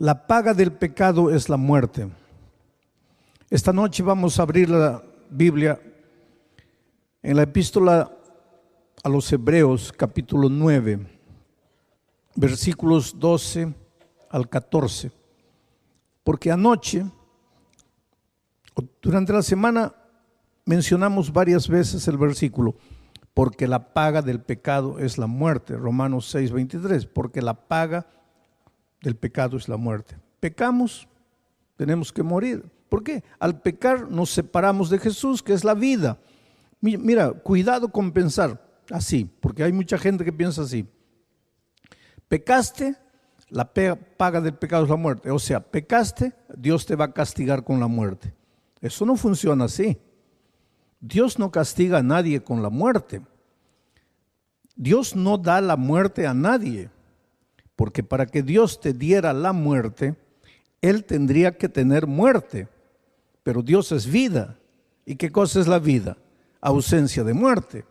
La paga del pecado es la muerte. Esta noche vamos a abrir la Biblia en la epístola a los Hebreos, capítulo 9, versículos 12 al 14. Porque anoche, durante la semana, mencionamos varias veces el versículo, porque la paga del pecado es la muerte, Romanos 6, 23, porque la paga del pecado es la muerte. Pecamos, tenemos que morir. ¿Por qué? Al pecar nos separamos de Jesús, que es la vida. Mira, cuidado con pensar así, porque hay mucha gente que piensa así. Pecaste, la paga del pecado es la muerte. O sea, pecaste, Dios te va a castigar con la muerte. Eso no funciona así. Dios no castiga a nadie con la muerte. Dios no da la muerte a nadie, porque para que Dios te diera la muerte, Él tendría que tener muerte. Pero Dios es vida. ¿Y qué cosa es la vida? Ausencia de muerte.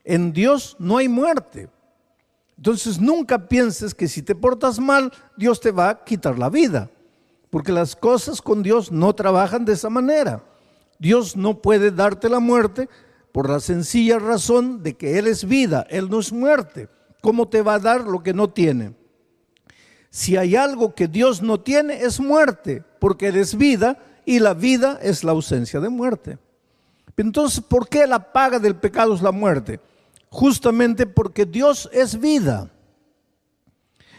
En Dios no hay muerte. Entonces nunca pienses que si te portas mal, Dios te va a quitar la vida, porque las cosas con Dios no trabajan de esa manera. Dios no puede darte la muerte por la sencilla razón de que Él es vida, Él no es muerte. ¿Cómo te va a dar lo que no tiene? Si hay algo que Dios no tiene, es muerte, porque Él es vida y la vida es la ausencia de muerte. Entonces, ¿por qué la paga del pecado es la muerte? Justamente porque Dios es vida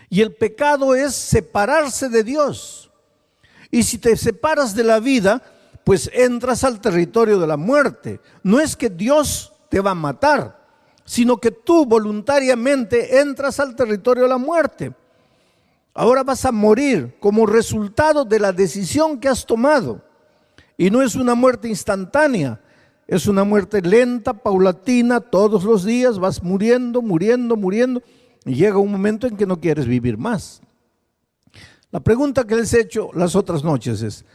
y el pecado es separarse de Dios. Y si te separas de la vida, pues entras al territorio de la muerte. No es que Dios te va a matar, sino que tú voluntariamente entras al territorio de la muerte. Ahora vas a morir como resultado de la decisión que has tomado. Y no es una muerte instantánea, es una muerte lenta, paulatina, todos los días vas muriendo, y llega un momento en que no quieres vivir más. La pregunta que les he hecho las otras noches es,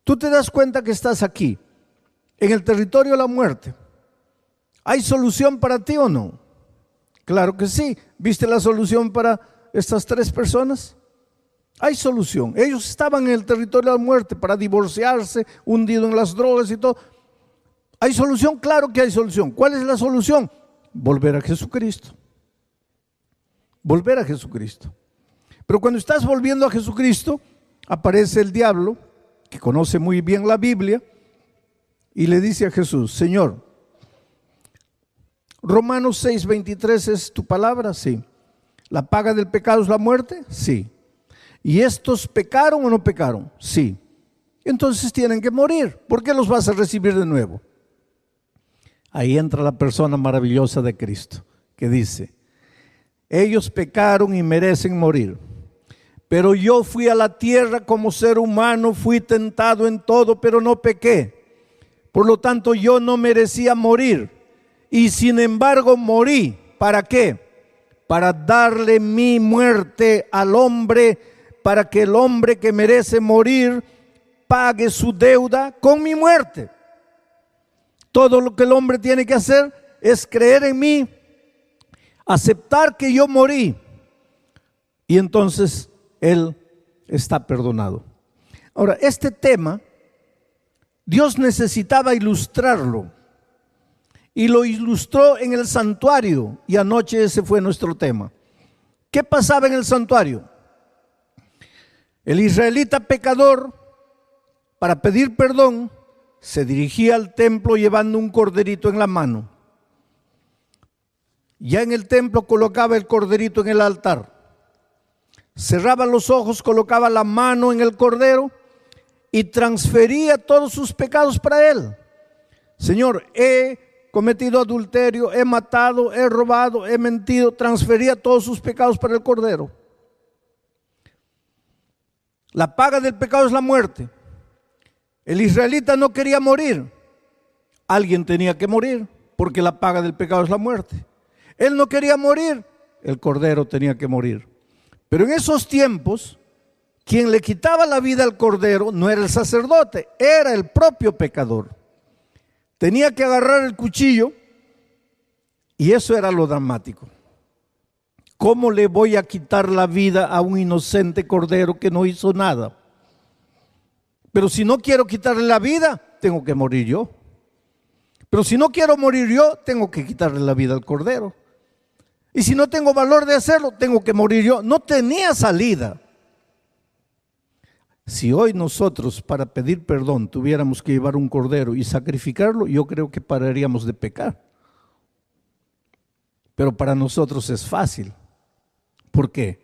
¿tú te das cuenta que estás aquí, en el territorio de la muerte? ¿Hay solución para ti o no? Claro que sí. ¿Viste la solución para estas tres personas? Hay solución. Ellos estaban en el territorio de la muerte para divorciarse, hundido en las drogas y todo. ¿Hay solución? Claro que hay solución. ¿Cuál es la solución? Volver a Jesucristo. Volver a Jesucristo. Pero cuando estás volviendo a Jesucristo, aparece el diablo, que conoce muy bien la Biblia, y le dice a Jesús, Señor, Romanos 6, 23 es tu palabra, sí. ¿La paga del pecado es la muerte? Sí. ¿Y estos pecaron o no pecaron? Sí. Entonces tienen que morir. ¿Por qué los vas a recibir de nuevo? Ahí entra la persona maravillosa de Cristo, que dice, ellos pecaron y merecen morir, pero yo fui a la tierra como ser humano, fui tentado en todo, pero no pequé. Por lo tanto, yo no merecía morir, y sin embargo morí. ¿Para qué? Para darle mi muerte al hombre, para que el hombre que merece morir pague su deuda con mi muerte. Todo lo que el hombre tiene que hacer es creer en mí, aceptar que yo morí, y entonces él está perdonado. Ahora, este tema, Dios necesitaba ilustrarlo, y lo ilustró en el santuario, y anoche ese fue nuestro tema. ¿Qué pasaba en el santuario? El israelita pecador, para pedir perdón, se dirigía al templo llevando un corderito en la mano. Ya en el templo colocaba el corderito en el altar. Cerraba los ojos, colocaba la mano en el cordero y transfería todos sus pecados para él. Señor, he cometido adulterio, he matado, he robado, he mentido. Transfería todos sus pecados para el cordero. La paga del pecado es la muerte. El israelita no quería morir. Alguien tenía que morir, porque la paga del pecado es la muerte. Él no quería morir, el cordero tenía que morir. Pero en esos tiempos, quien le quitaba la vida al cordero no era el sacerdote, era el propio pecador. Tenía que agarrar el cuchillo, y eso era lo dramático. ¿Cómo le voy a quitar la vida a un inocente cordero que no hizo nada? Pero si no quiero quitarle la vida, tengo que morir yo. Pero si no quiero morir yo, tengo que quitarle la vida al cordero. Y si no tengo valor de hacerlo, tengo que morir yo. No tenía salida. Si hoy nosotros para pedir perdón tuviéramos que llevar un cordero y sacrificarlo, yo creo que pararíamos de pecar. Pero para nosotros es fácil. ¿Por qué?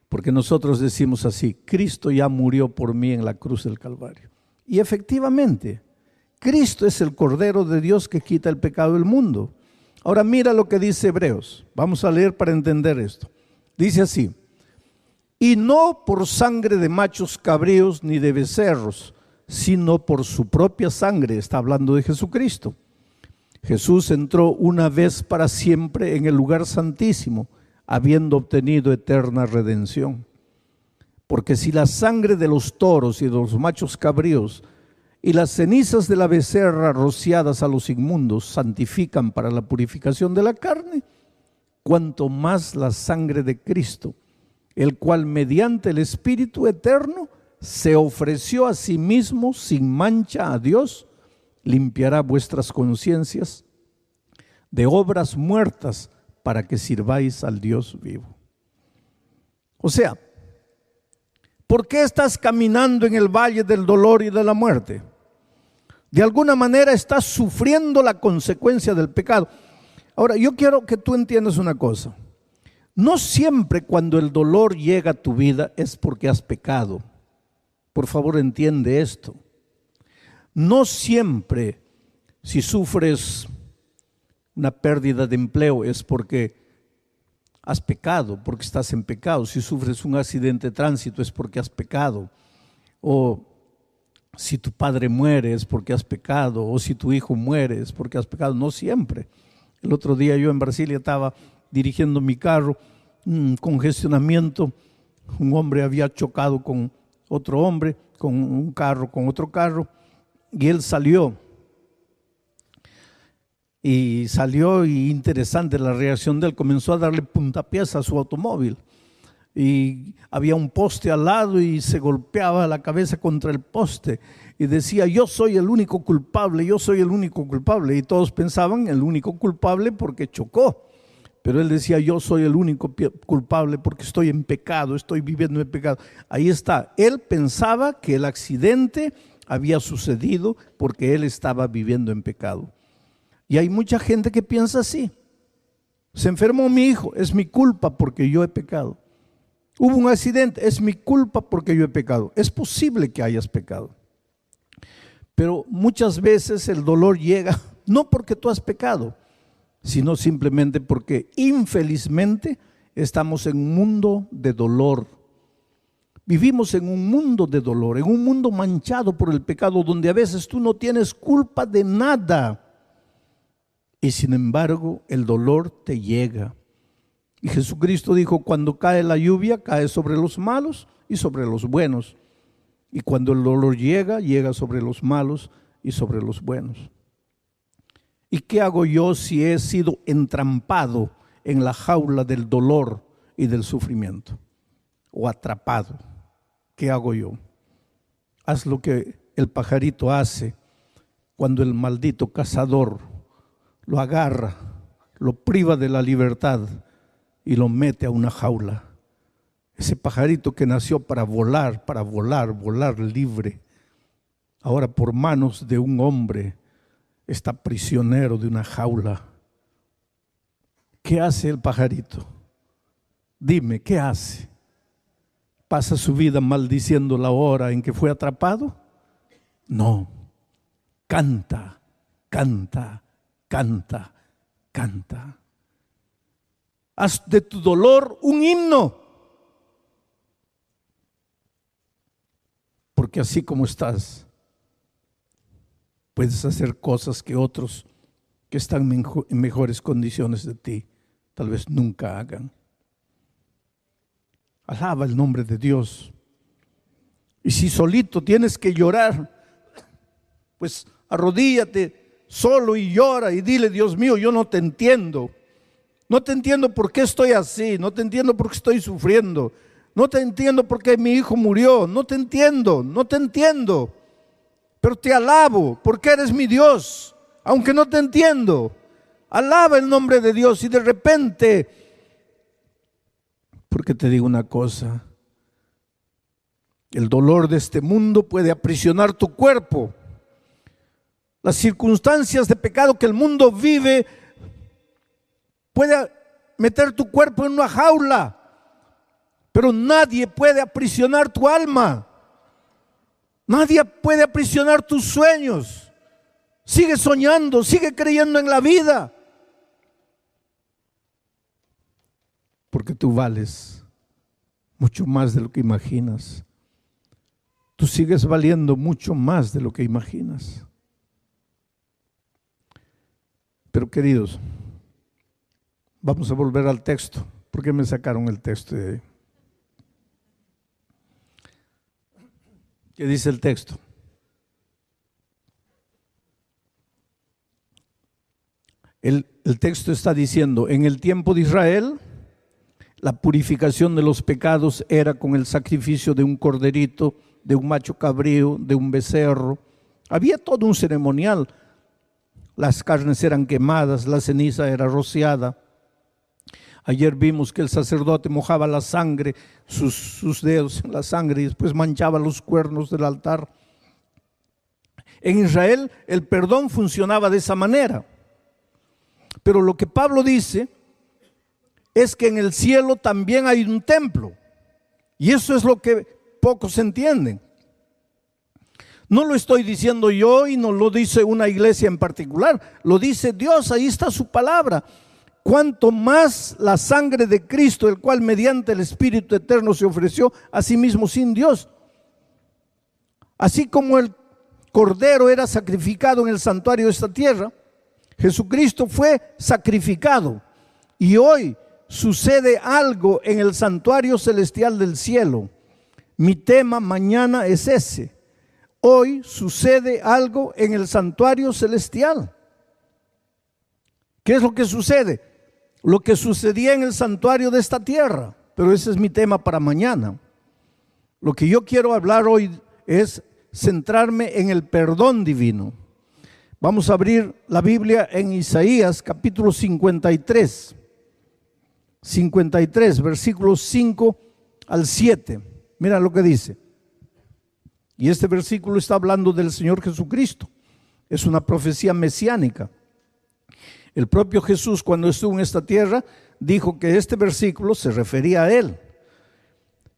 Porque nosotros decimos así: Cristo ya murió por mí en la cruz del Calvario. Y efectivamente, Cristo es el Cordero de Dios que quita el pecado del mundo. Ahora mira lo que dice Hebreos. Vamos a leer para entender esto. Dice así: y no por sangre de machos cabríos ni de becerros, sino por su propia sangre. Está hablando de Jesucristo. Jesús entró una vez para siempre en el lugar santísimo, habiendo obtenido eterna redención. Porque si la sangre de los toros y de los machos cabríos y las cenizas de la becerra rociadas a los inmundos santifican para la purificación de la carne, cuanto más la sangre de Cristo, el cual mediante el Espíritu eterno se ofreció a sí mismo sin mancha a Dios, limpiará vuestras conciencias de obras muertas para que sirváis al Dios vivo. O sea, ¿por qué estás caminando en el valle del dolor y de la muerte? De alguna manera estás sufriendo la consecuencia del pecado. Ahora, yo quiero que tú entiendas una cosa. No siempre cuando el dolor llega a tu vida es porque has pecado. Por favor, entiende esto. No siempre si sufres una pérdida de empleo es porque has pecado, porque estás en pecado. Si sufres un accidente de tránsito es porque has pecado. O si tu padre muere es porque has pecado. O si tu hijo muere es porque has pecado. No siempre. El otro día yo en Brasilia estaba dirigiendo mi carro, congestionamiento. Un hombre había chocado con otro hombre, con un carro, con otro carro. Y él salió. Y interesante la reacción de él, comenzó a darle puntapiés a su automóvil. Y había un poste al lado y se golpeaba la cabeza contra el poste. Y decía: yo soy el único culpable, yo soy el único culpable. Y todos pensaban el único culpable porque chocó. Pero él decía: yo soy el único culpable porque estoy en pecado, estoy viviendo en pecado. Ahí está, él pensaba que el accidente había sucedido porque él estaba viviendo en pecado. Y hay mucha gente que piensa así: se enfermó mi hijo, es mi culpa porque yo he pecado. Hubo un accidente, es mi culpa porque yo he pecado. Es posible que hayas pecado, pero muchas veces el dolor llega no porque tú has pecado, sino simplemente porque infelizmente estamos en un mundo de dolor. Vivimos en un mundo de dolor, en un mundo manchado por el pecado, donde a veces tú no tienes culpa de nada. Y sin embargo, el dolor te llega. Y Jesucristo dijo: cuando cae la lluvia, cae sobre los malos y sobre los buenos. Y cuando el dolor llega, llega sobre los malos y sobre los buenos. ¿Y qué hago yo si he sido entrampado en la jaula del dolor y del sufrimiento? O atrapado. ¿Qué hago yo? Haz lo que el pajarito hace cuando el maldito cazador lo agarra, lo priva de la libertad y lo mete a una jaula. Ese pajarito que nació para volar, volar libre, ahora por manos de un hombre está prisionero de una jaula. ¿Qué hace el pajarito? Dime, ¿qué hace? ¿Pasa su vida maldiciendo la hora en que fue atrapado? No, canta, canta, canta, canta. Haz de tu dolor un himno. Porque así como estás, puedes hacer cosas que otros que están en mejores condiciones de ti tal vez nunca hagan. Alaba el nombre de Dios. Y si solito tienes que llorar, pues arrodíllate solo y llora y dile: Dios mío, yo no te entiendo. No te entiendo por qué estoy así, no te entiendo por qué estoy sufriendo, no te entiendo por qué mi hijo murió, no te entiendo, pero te alabo porque eres mi Dios, aunque no te entiendo. Alaba el nombre de Dios y de repente, porque te digo una cosa, el dolor de este mundo puede aprisionar tu cuerpo. Las circunstancias de pecado que el mundo vive puede meter tu cuerpo en una jaula, pero nadie puede aprisionar tu alma. Nadie puede aprisionar tus sueños. Sigue soñando, sigue creyendo en la vida, porque tú vales mucho más de lo que imaginas. Tú sigues valiendo mucho más de lo que imaginas. Pero queridos, vamos a volver al texto. ¿Por qué me sacaron el texto de ahí? ¿Qué dice el texto? El texto está diciendo, en el tiempo de Israel, la purificación de los pecados era con el sacrificio de un corderito, de un macho cabrío, de un becerro. Había todo un ceremonial. Las carnes eran quemadas, la ceniza era rociada. Ayer vimos que el sacerdote mojaba la sangre, sus dedos en la sangre, y después manchaba los cuernos del altar. En Israel el perdón funcionaba de esa manera. Pero lo que Pablo dice es que en el cielo también hay un templo. Y eso es lo que pocos entienden. No lo estoy diciendo yo y no lo dice una iglesia en particular, lo dice Dios, ahí está su palabra. Cuanto más la sangre de Cristo, el cual mediante el Espíritu Eterno se ofreció a sí mismo sin Dios. Así como el Cordero era sacrificado en el santuario de esta tierra, Jesucristo fue sacrificado. Y hoy sucede algo en el santuario celestial del cielo. Mi tema mañana es ese. Hoy sucede algo en el santuario celestial. ¿Qué es lo que sucede? Lo que sucedía en el santuario de esta tierra. Pero ese es mi tema para mañana. Lo que yo quiero hablar hoy es centrarme en el perdón divino. Vamos a abrir la Biblia en Isaías capítulo 53. 53, versículos 5 al 7. Mira lo que dice. Y este versículo está hablando del Señor Jesucristo. Es una profecía mesiánica. El propio Jesús, cuando estuvo en esta tierra, dijo que este versículo se refería a Él.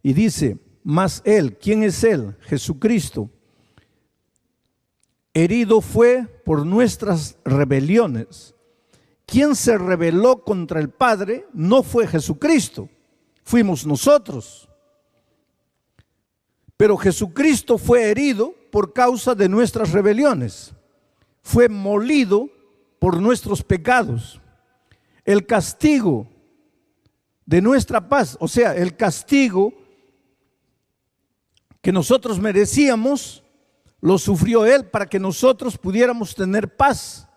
Y dice, mas Él, ¿quién es Él? Jesucristo. Herido fue por nuestras rebeliones. Quien se rebeló contra el Padre no fue Jesucristo, fuimos nosotros. Pero Jesucristo fue herido por causa de nuestras rebeliones. Fue molido por nuestros pecados. El castigo de nuestra paz, o sea, el castigo que nosotros merecíamos, lo sufrió Él para que nosotros pudiéramos tener paz.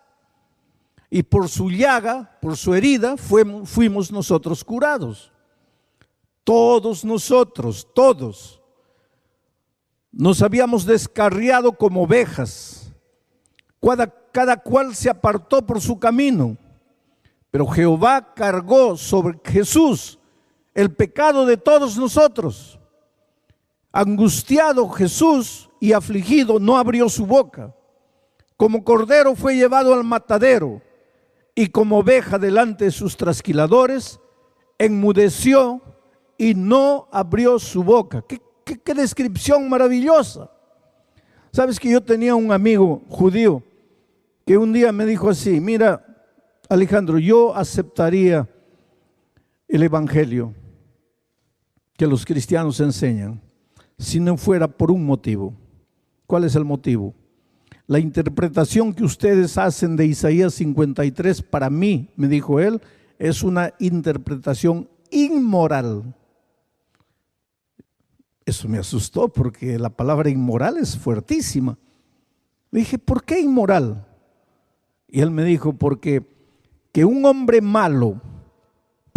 Y por su llaga, por su herida, fuimos nosotros curados. Todos nosotros, todos, nos habíamos descarriado como ovejas. Cada cual se apartó por su camino. Pero Jehová cargó sobre Jesús el pecado de todos nosotros. Angustiado Jesús y afligido, no abrió su boca. Como cordero fue llevado al matadero, y como oveja delante de sus trasquiladores, enmudeció y no abrió su boca. ¿Qué descripción maravillosa! Sabes que yo tenía un amigo judío que un día me dijo así: mira, Alejandro, yo aceptaría el evangelio que los cristianos enseñan si no fuera por un motivo. ¿Cuál es el motivo? La interpretación que ustedes hacen de Isaías 53, para mí, me dijo él, es una interpretación inmoral. Eso me asustó porque la palabra inmoral es fuertísima. Le dije, ¿por qué inmoral? Y él me dijo, porque que un hombre malo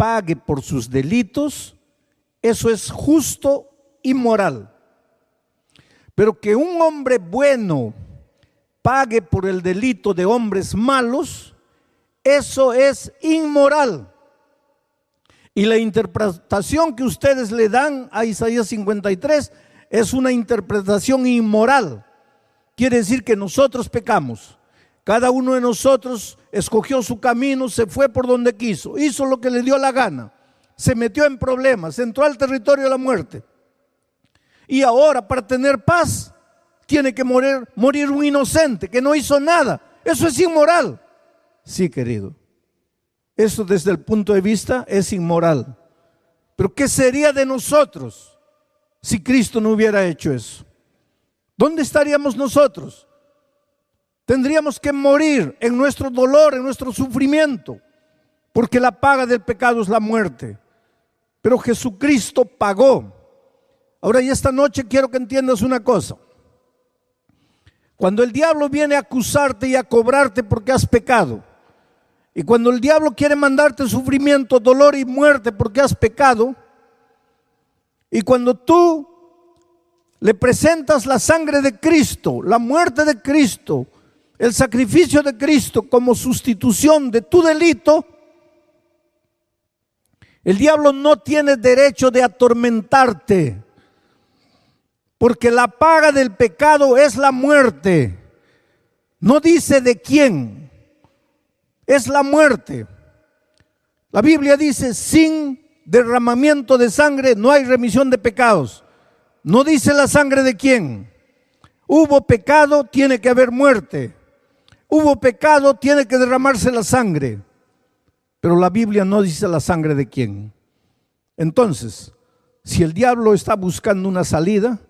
pague por sus delitos, eso es justo y moral. Pero que un hombre bueno pague por el delito de hombres malos, eso es inmoral. Y la interpretación que ustedes le dan a Isaías 53 es una interpretación inmoral. Quiere decir que nosotros pecamos. Cada uno de nosotros escogió su camino, se fue por donde quiso, hizo lo que le dio la gana, se metió en problemas, entró al territorio de la muerte. Y ahora, para tener paz, tiene que morir un inocente que no hizo nada. Eso es inmoral. Sí, querido. Eso desde el punto de vista es inmoral. Pero ¿qué sería de nosotros si Cristo no hubiera hecho eso? ¿Dónde estaríamos nosotros? Tendríamos que morir en nuestro dolor, en nuestro sufrimiento, porque la paga del pecado es la muerte. Pero Jesucristo pagó. Ahora, y esta noche quiero que entiendas una cosa. Cuando el diablo viene a acusarte y a cobrarte porque has pecado, y cuando el diablo quiere mandarte sufrimiento, dolor y muerte porque has pecado, y cuando tú le presentas la sangre de Cristo, la muerte de Cristo, el sacrificio de Cristo como sustitución de tu delito, el diablo no tiene derecho de atormentarte, porque la paga del pecado es la muerte. No dice de quién, es la muerte. La Biblia dice: sin derramamiento de sangre no hay remisión de pecados. No dice la sangre de quién. Hubo pecado, tiene que haber muerte. Hubo pecado, tiene que derramarse la sangre. Pero la Biblia no dice la sangre de quién. Entonces, si el diablo está buscando una salida,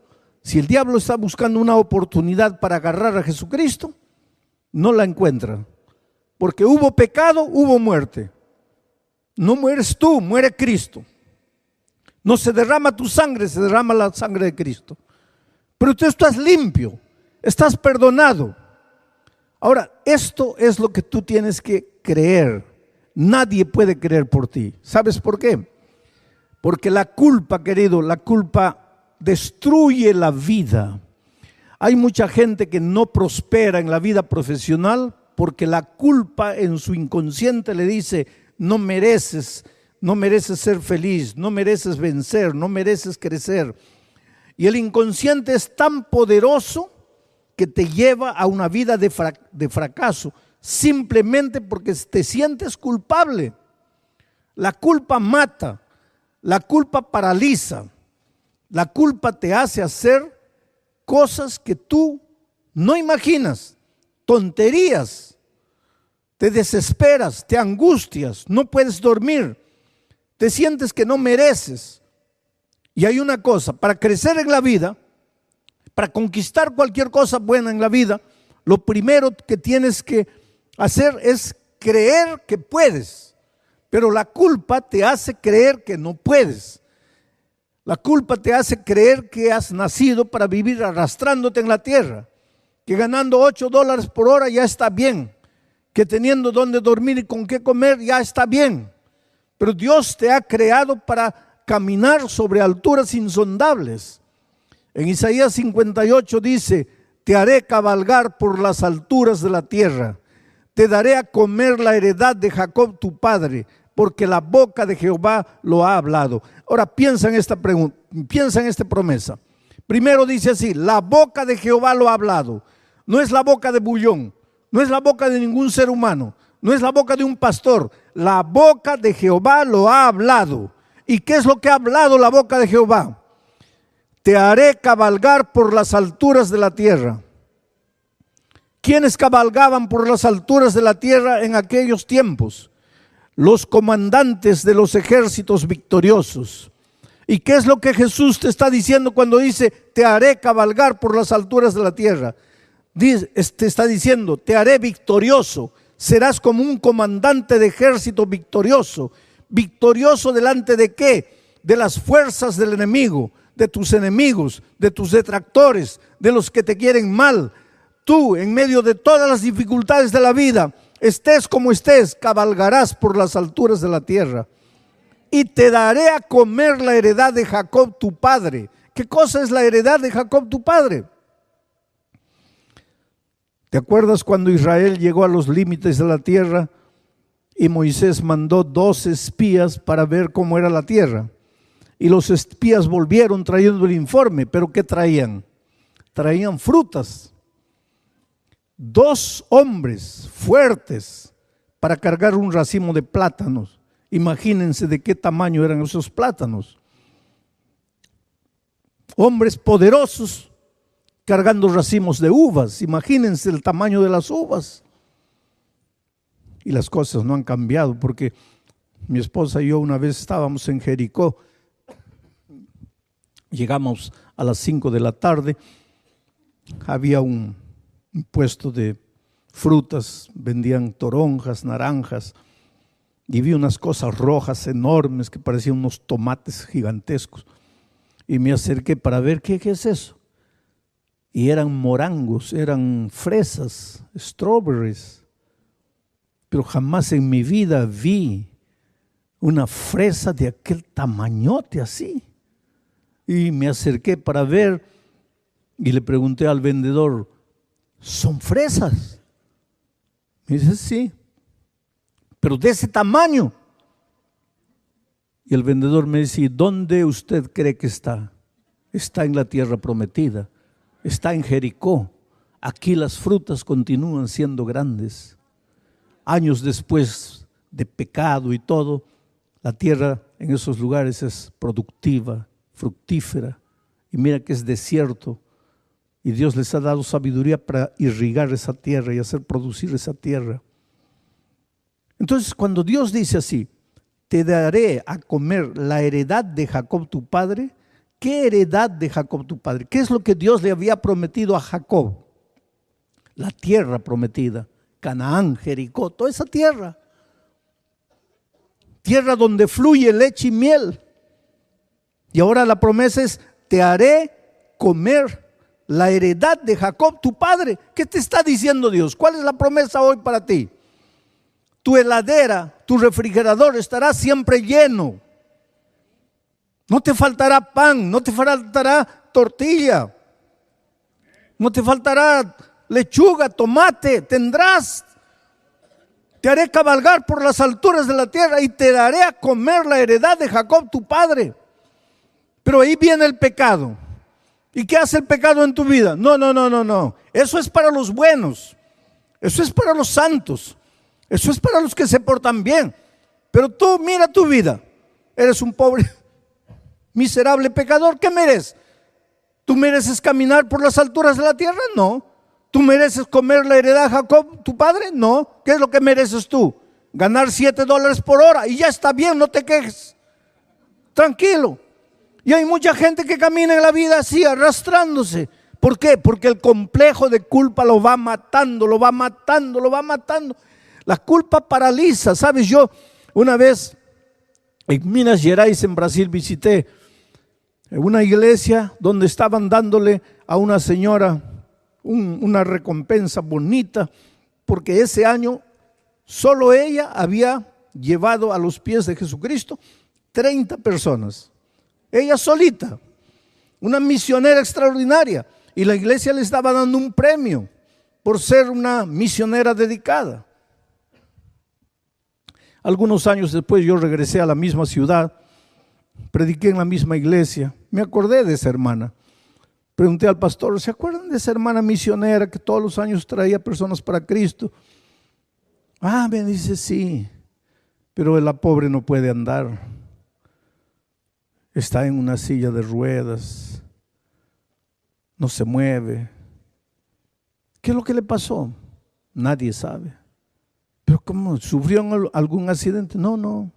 si el diablo está buscando una oportunidad para agarrar a Jesucristo, no la encuentra. Porque hubo pecado, hubo muerte. No mueres tú, muere Cristo. No se derrama tu sangre, se derrama la sangre de Cristo. Pero tú estás limpio, estás perdonado. Ahora, esto es lo que tú tienes que creer. Nadie puede creer por ti. ¿Sabes por qué? Porque la culpa, querido, la culpa destruye la vida. Hay mucha gente que no prospera en la vida profesional porque la culpa en su inconsciente le dice: no mereces ser feliz, no mereces vencer, no mereces crecer. Y el inconsciente es tan poderoso que te lleva a una vida de fracaso, simplemente porque te sientes culpable. La culpa mata, la culpa paraliza, la culpa te hace hacer cosas que tú no imaginas, tonterías. Te desesperas, te angustias, no puedes dormir, te sientes que no mereces. Y hay una cosa: para crecer en la vida, para conquistar cualquier cosa buena en la vida, lo primero que tienes que hacer es creer que puedes. Pero la culpa te hace creer que no puedes. La culpa te hace creer que has nacido para vivir arrastrándote en la tierra, que ganando $8 por hora ya está bien, que teniendo dónde dormir y con qué comer ya está bien. Pero Dios te ha creado para caminar sobre alturas insondables. En Isaías 58 dice: te haré cabalgar por las alturas de la tierra, te daré a comer la heredad de Jacob tu padre, porque la boca de Jehová lo ha hablado. Ahora piensa en esta pregunta, piensa en esta promesa. Primero dice así: la boca de Jehová lo ha hablado. No es la boca de Bullón, no es la boca de ningún ser humano, no es la boca de un pastor. La boca de Jehová lo ha hablado. ¿Y qué es lo que ha hablado la boca de Jehová? Te haré cabalgar por las alturas de la tierra. ¿Quiénes cabalgaban por las alturas de la tierra en aquellos tiempos? Los comandantes de los ejércitos victoriosos. ¿Y qué es lo que Jesús te está diciendo cuando dice: te haré cabalgar por las alturas de la tierra? Te está diciendo: te haré victorioso. Serás como un comandante de ejército victorioso. ¿Victorioso delante de qué? De las fuerzas del enemigo, de tus enemigos, de tus detractores, de los que te quieren mal. Tú, en medio de todas las dificultades de la vida, estés como estés, cabalgarás por las alturas de la tierra. y te daré a comer la heredad de Jacob tu padre. ¿Qué cosa es la heredad de Jacob tu padre? ¿Te acuerdas cuando Israel llegó a los límites de la tierra y Moisés mandó 2 espías para ver cómo era la tierra? Y los espías volvieron trayendo el informe, pero ¿qué traían? Traían frutas. 2 hombres fuertes para cargar un racimo de plátanos. Imagínense de qué tamaño eran esos plátanos. Hombres poderosos cargando racimos de uvas. Imagínense el tamaño de las uvas. Y las cosas no han cambiado, porque mi esposa y yo una vez estábamos en Jericó. Llegamos a las 5 de la tarde. Había un puesto de frutas, vendían toronjas, naranjas, y vi unas cosas rojas enormes que parecían unos tomates gigantescos. Y me acerqué para ver qué es eso. Y eran morangos, eran fresas, strawberries. Pero jamás en mi vida vi una fresa de aquel tamañote así. Y me acerqué para ver y le pregunté al vendedor, ¿son fresas? Me dice, sí, pero de ese tamaño. Y el vendedor me dice, ¿dónde usted cree que está? Está en la tierra prometida, está en Jericó. Aquí las frutas continúan siendo grandes. Años después de pecado y todo, la tierra en esos lugares es productiva, fructífera. Y mira que es desierto. Y Dios les ha dado sabiduría para irrigar esa tierra y hacer producir esa tierra. Entonces, cuando Dios dice así, te daré a comer la heredad de Jacob tu padre, ¿qué heredad de Jacob tu padre? ¿Qué es lo que Dios le había prometido a Jacob? La tierra prometida, Canaán, Jericó, toda esa tierra. Tierra donde fluye leche y miel. Y ahora la promesa es, te haré comer la heredad de Jacob tu padre. ¿Qué te está diciendo Dios? ¿Cuál es la promesa hoy para ti? Tu heladera, tu refrigerador estará siempre lleno. No te faltará pan, no te faltará tortilla, no te faltará lechuga, tomate, tendrás. Te haré cabalgar por las alturas de la tierra y te daré a comer la heredad de Jacob tu padre. Pero ahí viene el pecado. ¿Y qué hace el pecado en tu vida? No. Eso es para los buenos. Eso es para los santos. Eso es para los que se portan bien. Pero tú mira tu vida. Eres un pobre, miserable pecador. ¿Qué mereces? ¿Tú mereces caminar por las alturas de la tierra? No. ¿Tú mereces comer la heredad de Jacob, tu padre? No. ¿Qué es lo que mereces tú? Ganar $7 por hora y ya está bien, no te quejes. Tranquilo. Y hay mucha gente que camina en la vida así, arrastrándose. ¿Por qué? Porque el complejo de culpa lo va matando, lo va matando, lo va matando. La culpa paraliza. ¿Sabes? Yo una vez en Minas Gerais, en Brasil, visité una iglesia donde estaban dándole a una señora una recompensa bonita, porque ese año solo ella había llevado a los pies de Jesucristo 30 personas. Ella solita, una misionera extraordinaria, y la iglesia le estaba dando un premio por ser una misionera dedicada. Algunos años después yo regresé a la misma ciudad, prediqué en la misma iglesia, me acordé de esa hermana. Pregunté al pastor, ¿se acuerdan de esa hermana misionera que todos los años traía personas para Cristo? Ah, me dice, sí, pero la pobre no puede andar. Está en una silla de ruedas, no se mueve. ¿Qué es lo que le pasó? Nadie sabe. ¿Pero cómo? ¿Sufrió algún accidente? No.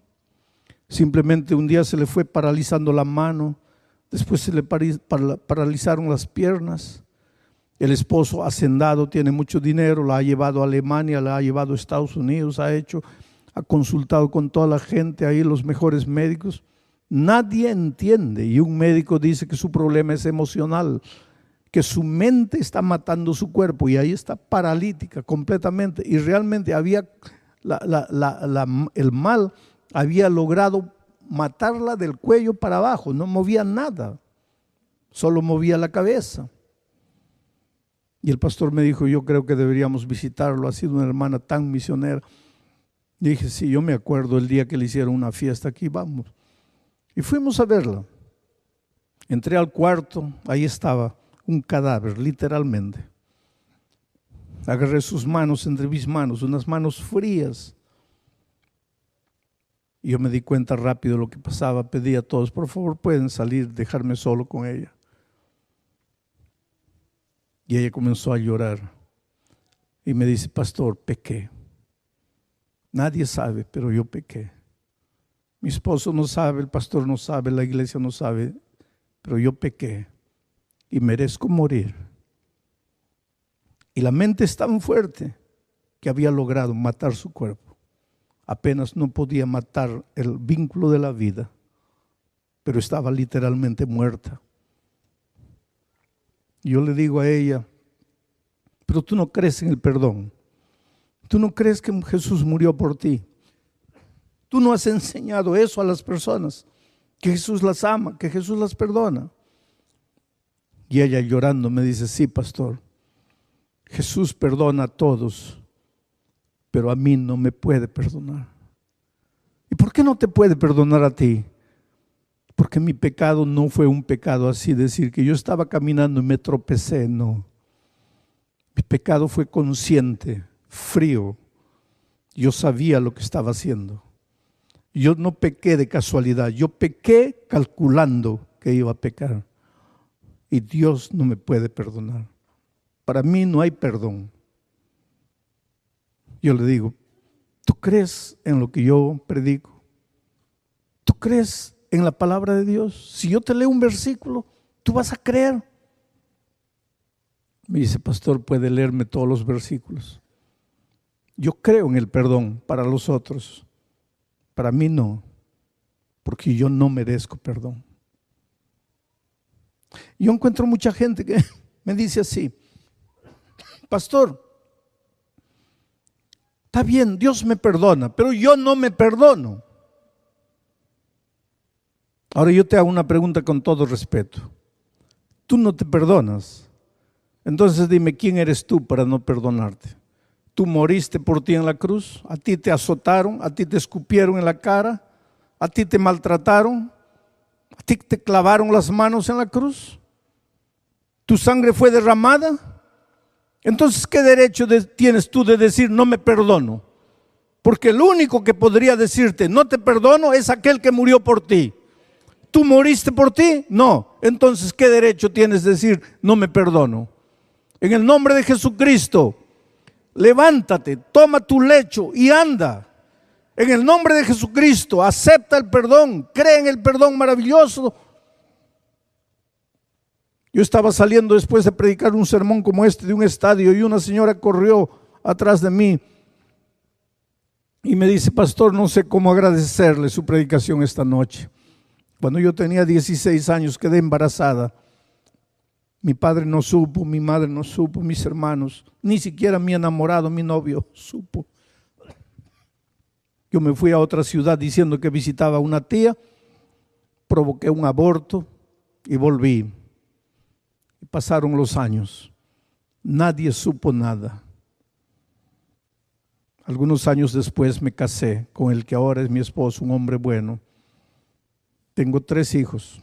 Simplemente un día se le fue paralizando la mano, después se le paralizaron las piernas. El esposo hacendado, tiene mucho dinero, la ha llevado a Alemania, la ha llevado a Estados Unidos, ha consultado con toda la gente ahí, los mejores médicos. Nadie entiende, y un médico dice que su problema es emocional, que su mente está matando su cuerpo, y ahí está paralítica completamente. Y realmente había el mal había logrado matarla del cuello para abajo, no movía nada, solo movía la cabeza. Y el pastor me dijo, yo creo que deberíamos visitarlo, ha sido una hermana tan misionera. Y dije, sí, yo me acuerdo el día que le hicieron una fiesta aquí, vamos. Y fuimos a verla. Entré al cuarto, ahí estaba un cadáver, literalmente. Agarré sus manos entre mis manos, unas manos frías. Y yo me di cuenta rápido de lo que pasaba, pedí a todos, por favor pueden salir, dejarme solo con ella. Y ella comenzó a llorar y me dice, pastor, pequé. Nadie sabe, pero yo pequé. Mi esposo no sabe, el pastor no sabe, la iglesia no sabe, pero yo pequé y merezco morir. Y la mente es tan fuerte que había logrado matar su cuerpo. Apenas no podía matar el vínculo de la vida, pero estaba literalmente muerta. Yo le digo a ella, pero tú no crees en el perdón. Tú no crees que Jesús murió por ti. Tú no has enseñado eso a las personas, que Jesús las ama, que Jesús las perdona. Y ella llorando me dice, sí, pastor, Jesús perdona a todos, pero a mí no me puede perdonar. ¿Y por qué no te puede perdonar a ti? Porque mi pecado no fue un pecado así, decir que yo estaba caminando y me tropecé, no. Mi pecado fue consciente, frío. Yo sabía lo que estaba haciendo. Yo no pequé de casualidad, yo pequé calculando que iba a pecar. Y Dios no me puede perdonar. Para mí no hay perdón. Yo le digo, ¿tú crees en lo que yo predico? ¿Tú crees en la palabra de Dios? Si yo te leo un versículo, tú vas a creer. Me dice, pastor, puede leerme todos los versículos. Yo creo en el perdón para los otros. Para mí no, porque yo no merezco perdón. Yo encuentro mucha gente que me dice así, pastor, está bien, Dios me perdona, pero yo no me perdono. Ahora yo te hago una pregunta con todo respeto. Tú no te perdonas. Entonces dime, ¿quién eres tú para no perdonarte? ¿Tú moriste por ti en la cruz? ¿A ti te azotaron? ¿A ti te escupieron en la cara? ¿A ti te maltrataron? ¿A ti te clavaron las manos en la cruz? ¿Tu sangre fue derramada? Entonces, ¿qué derecho tienes tú de decir no me perdono? Porque el único que podría decirte no te perdono es aquel que murió por ti. ¿Tú moriste por ti? No. Entonces, ¿qué derecho tienes de decir no me perdono? En el nombre de Jesucristo, levántate, toma tu lecho y anda. En el nombre de Jesucristo, acepta el perdón, cree en el perdón maravilloso. Yo estaba saliendo después de predicar un sermón como este de un estadio y una señora corrió atrás de mí y me dice, pastor, no sé cómo agradecerle su predicación esta noche. Cuando yo tenía 16 años quedé embarazada. Mi padre no supo, mi madre no supo, mis hermanos, ni siquiera mi enamorado, mi novio, supo. Yo me fui a otra ciudad diciendo que visitaba a una tía, provoqué un aborto y volví. Y pasaron los años, nadie supo nada. Algunos años después me casé con el que ahora es mi esposo, un hombre bueno. Tengo 3 hijos.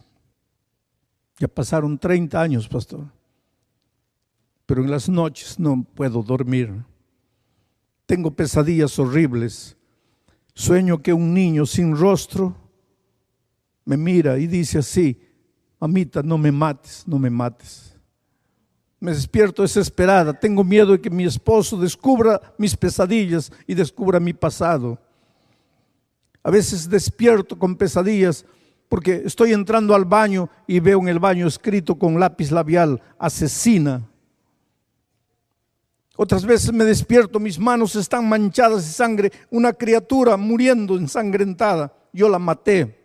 Ya pasaron 30 años, pastor. Pero en las noches no puedo dormir. Tengo pesadillas horribles. Sueño que un niño sin rostro me mira y dice así, mamita, no me mates, no me mates. Me despierto desesperada. Tengo miedo de que mi esposo descubra mis pesadillas y descubra mi pasado. A veces despierto con pesadillas porque estoy entrando al baño y veo en el baño escrito con lápiz labial, asesina. Otras veces me despierto, mis manos están manchadas de sangre, una criatura muriendo ensangrentada, yo la maté.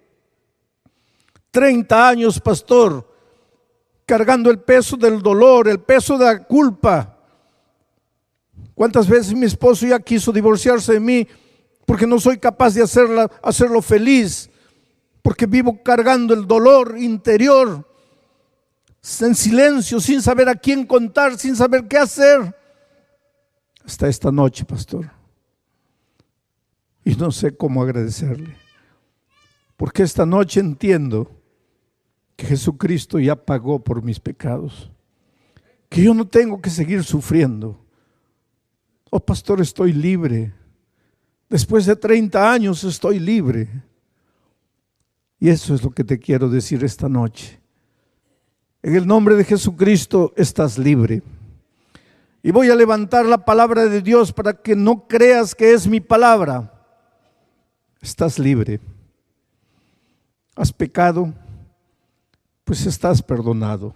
30 años, pastor, cargando el peso del dolor, el peso de la culpa. ¿Cuántas veces mi esposo ya quiso divorciarse de mí porque no soy capaz de hacerlo feliz? porque vivo cargando el dolor interior, en silencio, sin saber a quién contar, sin saber qué hacer. Hasta esta noche, pastor. Y no sé cómo agradecerle, porque esta noche entiendo que Jesucristo ya pagó por mis pecados, que yo no tengo que seguir sufriendo. Oh, pastor, estoy libre. Después de 30 años estoy libre. Y eso es lo que te quiero decir esta noche. En el nombre de Jesucristo estás libre. Y voy a levantar la palabra de Dios para que no creas que es mi palabra. Estás libre. ¿Has pecado? Pues estás perdonado.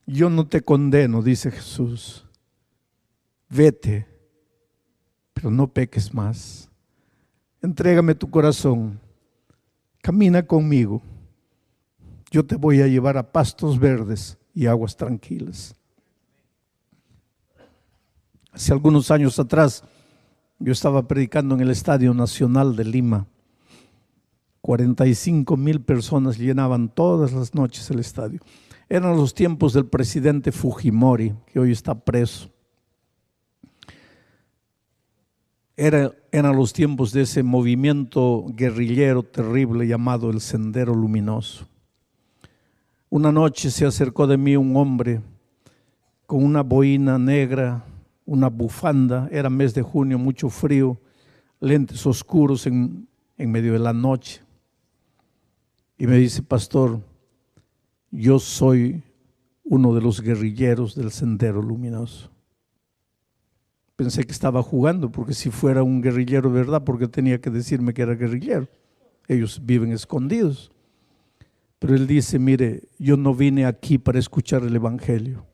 Yo no te condeno, dice Jesús. Vete, pero no peques más. Entrégame tu corazón. Camina conmigo. Yo te voy a llevar a pastos verdes y aguas tranquilas. Hace algunos años atrás, yo estaba predicando en el Estadio Nacional de Lima. 45,000 personas llenaban todas las noches el estadio. Eran los tiempos del presidente Fujimori, que hoy está preso. Eran los tiempos de ese movimiento guerrillero terrible llamado el Sendero Luminoso. Una noche se acercó de mí un hombre con una boina negra, una bufanda, era mes de junio, mucho frío, lentes oscuros en medio de la noche. Y me dice: pastor, yo soy uno de los guerrilleros del Sendero Luminoso. Pensé que estaba jugando, porque si fuera un guerrillero, ¿verdad? Porque tenía que decirme que era guerrillero. Ellos viven escondidos. Pero él dice: mire, yo no vine aquí para escuchar el evangelio.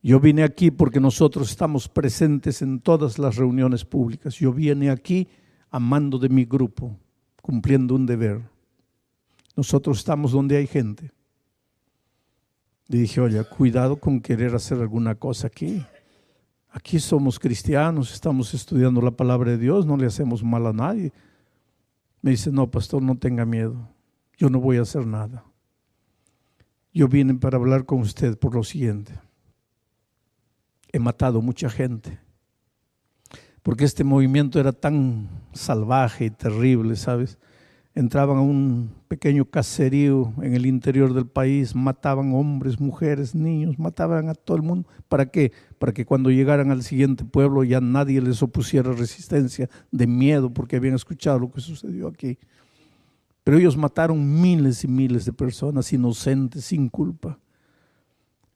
Yo vine aquí porque nosotros estamos presentes en todas las reuniones públicas. Yo vine aquí a mando de mi grupo, cumpliendo un deber. Nosotros estamos donde hay gente. Le dije: oye, cuidado con querer hacer alguna cosa aquí. Aquí somos cristianos, estamos estudiando la palabra de Dios, no le hacemos mal a nadie. Me dice: no, pastor, no tenga miedo, yo no voy a hacer nada. Yo vine para hablar con usted por lo siguiente. He matado mucha gente, porque este movimiento era tan salvaje y terrible, ¿sabes? Entraban a un pequeño caserío en el interior del país, mataban hombres, mujeres, niños, mataban a todo el mundo. ¿Para qué? Para que cuando llegaran al siguiente pueblo ya nadie les opusiera resistencia de miedo, porque habían escuchado lo que sucedió aquí. Pero ellos mataron miles y miles de personas inocentes, sin culpa.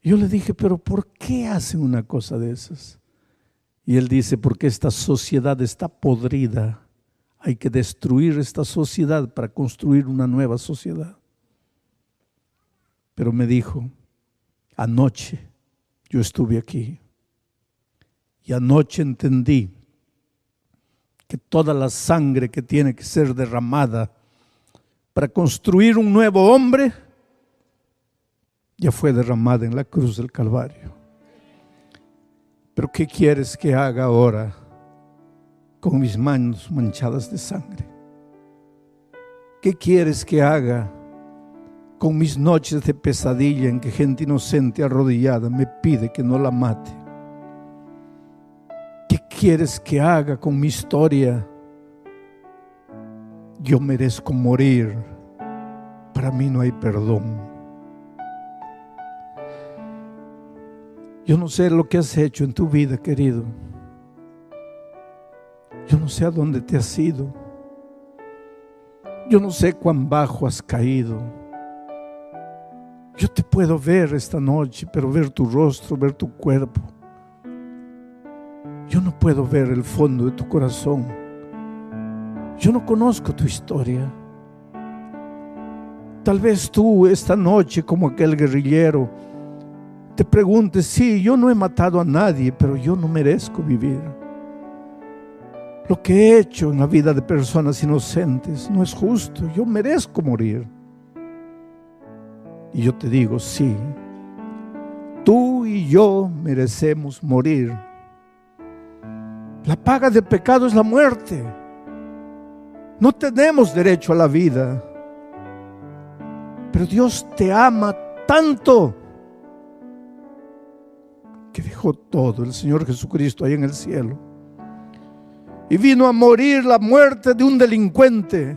Yo le dije: pero ¿por qué hacen una cosa de esas? Y él dice: porque esta sociedad está podrida. Hay que destruir esta sociedad para construir una nueva sociedad. Pero me dijo: anoche yo estuve aquí y anoche entendí que toda la sangre que tiene que ser derramada para construir un nuevo hombre ya fue derramada en la cruz del Calvario. Pero ¿qué quieres que haga ahora con mis manos manchadas de sangre? ¿Qué quieres que haga con mis noches de pesadilla en que gente inocente arrodillada me pide que no la mate? ¿Qué quieres que haga con mi historia? Yo merezco morir. Para mí no hay perdón. Yo no sé lo que has hecho en tu vida, querido. Yo no sé a dónde te has ido. Yo no sé cuán bajo has caído. Yo te puedo ver esta noche, pero ver tu rostro, ver tu cuerpo. Yo no puedo ver el fondo de tu corazón. Yo no conozco tu historia. Tal vez tú esta noche, como aquel guerrillero, te preguntes: sí, yo no he matado a nadie, pero yo no merezco vivir. Lo que he hecho en la vida de personas inocentes no es justo. Yo merezco morir. Y yo te digo: sí, tú y yo merecemos morir. La paga del pecado es la muerte. No tenemos derecho a la vida, pero Dios te ama tanto que dejó todo, el Señor Jesucristo, ahí en el cielo, y vino a morir la muerte de un delincuente,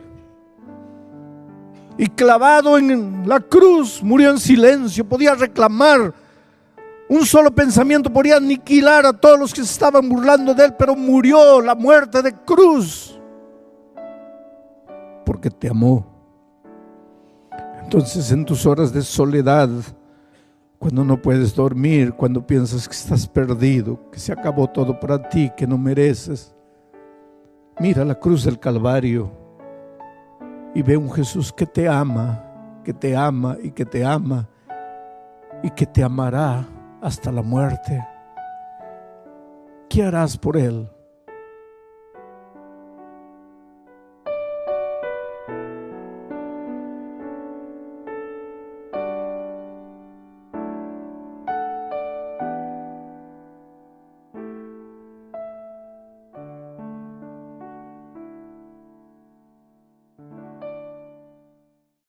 y clavado en la cruz murió en silencio. Podía reclamar un solo pensamiento, podía aniquilar a todos los que se estaban burlando de él, pero murió la muerte de cruz porque te amó. Entonces, en tus horas de soledad, cuando no puedes dormir, cuando piensas que estás perdido, que se acabó todo para ti, que no mereces, mira la cruz del Calvario y ve un Jesús que te ama, que te ama y que te ama y que te amará hasta la muerte. ¿Qué harás por Él?